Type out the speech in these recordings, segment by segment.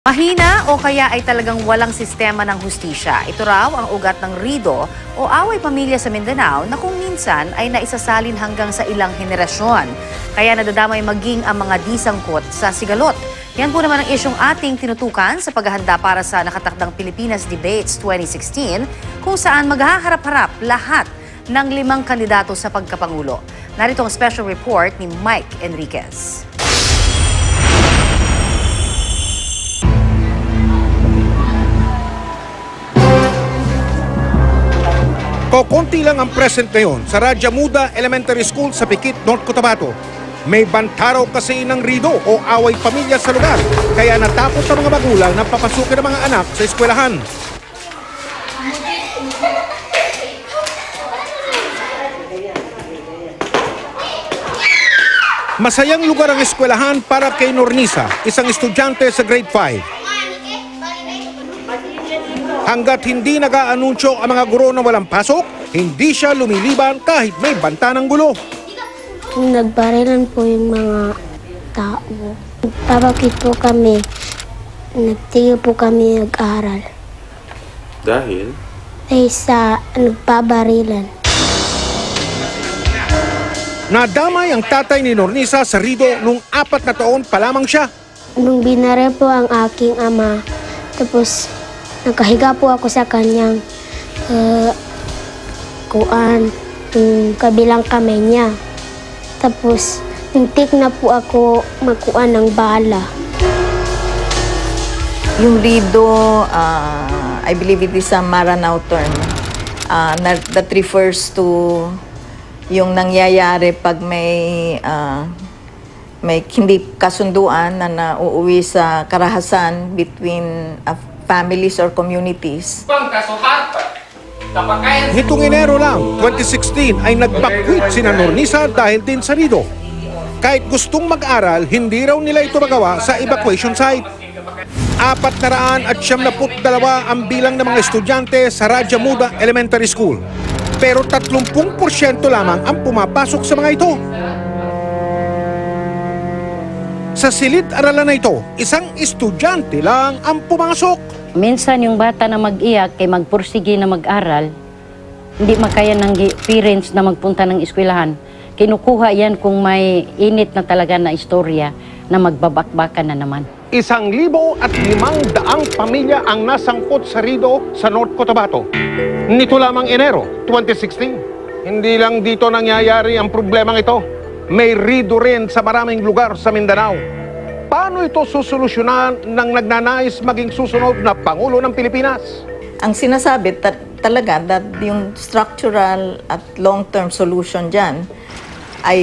Mahina o kaya ay talagang walang sistema ng hustisya. Ito raw ang ugat ng RIDO o away pamilya sa Mindanao na kung minsan ay naisasalin hanggang sa ilang henerasyon. Kaya nadadamay maging ang mga disangkot sa sigalot. Yan po naman ang isyong ating tinutukan sa paghahanda para sa nakatakdang Pilipinas Debates 2016 kung saan maghaharap-harap lahat ng 5 kandidato sa pagkapangulo. Narito ang special report ni Mike Enriquez. Kokonti lang ang present ngayon sa Raja Muda Elementary School sa Pikit, North Cotabato. May bantaraw kasi ng RIDO o away pamilya sa lugar, kaya natakot ang mga magulang na papasukin ang mga anak sa eskwelahan. Masayang lugar ang eskwelahan para kay Nornisa, isang estudyante sa grade 5. Hanggat hindi nag-aanunsyo ang mga guro na walang pasok, hindi siya lumiliban kahit may banta ng gulo. Nagbarilan po yung mga tao. Nagpabakit po kami. Nagtigil po kami nag-aaral. Dahil? Sa nagpabarilan. Nadamay ang tatay ni Nornisa sa RIDO nung 4 na taon pa lamang siya. Nung binaril po ang aking ama, tapos nakahiga po ako sa kanyang yung kabilang kamay niya. Tapos, tintik na po ako magkuan ng bala. Yung RIDO, I believe it is a Maranao term that refers to yung nangyayari pag may hindi kasunduan na nauuwi sa karahasan between families or communities. Nitong Enero lang, 2016 ay nagbakwit sina Nornisa dahil din sa RIDO. Kahit gustong mag-aral, hindi raw nila ito magawa sa evacuation site. 472 ang bilang ng mga estudyante sa Raja Muda Elementary School. Pero 30% lamang ang pumapasok sa mga ito. Sa silid-aralan na ito, isang estudyante lang ang pumasok. Minsan yung bata na mag-iyak kay magpursige na mag-aral, hindi makaya ng parents na magpunta ng eskwelahan. Kinukuha yan kung may init na talaga na istorya na magbabakbakan na naman. 1,500 pamilya ang nasangkot sa RIDO sa North Cotabato. Nito lamang Enero 2016. Hindi lang dito nangyayari ang problemang ito. May RIDO rin sa maraming lugar sa Mindanao. Paano ito susolusyonan ng nagnanais maging susunod na Pangulo ng Pilipinas? Ang sinasabi talaga that yung structural at long-term solution dyan ay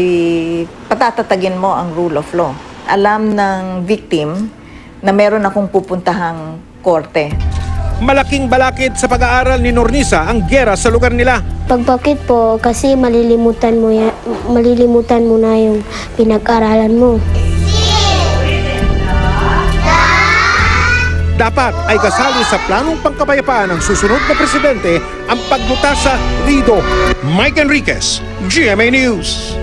patatatagin mo ang rule of law. Alam ng victim na meron akong pupuntahang korte. Malaking balakid sa pag-aaral ni Nornisa ang giyera sa lugar nila. Pagbakit po, kasi malilimutan mo na yung pinag-aralan mo. Dapat ay kasali sa planong pangkapayapaan ng susunod na presidente ang paglutas sa RIDO. Mike Enriquez, GMA News.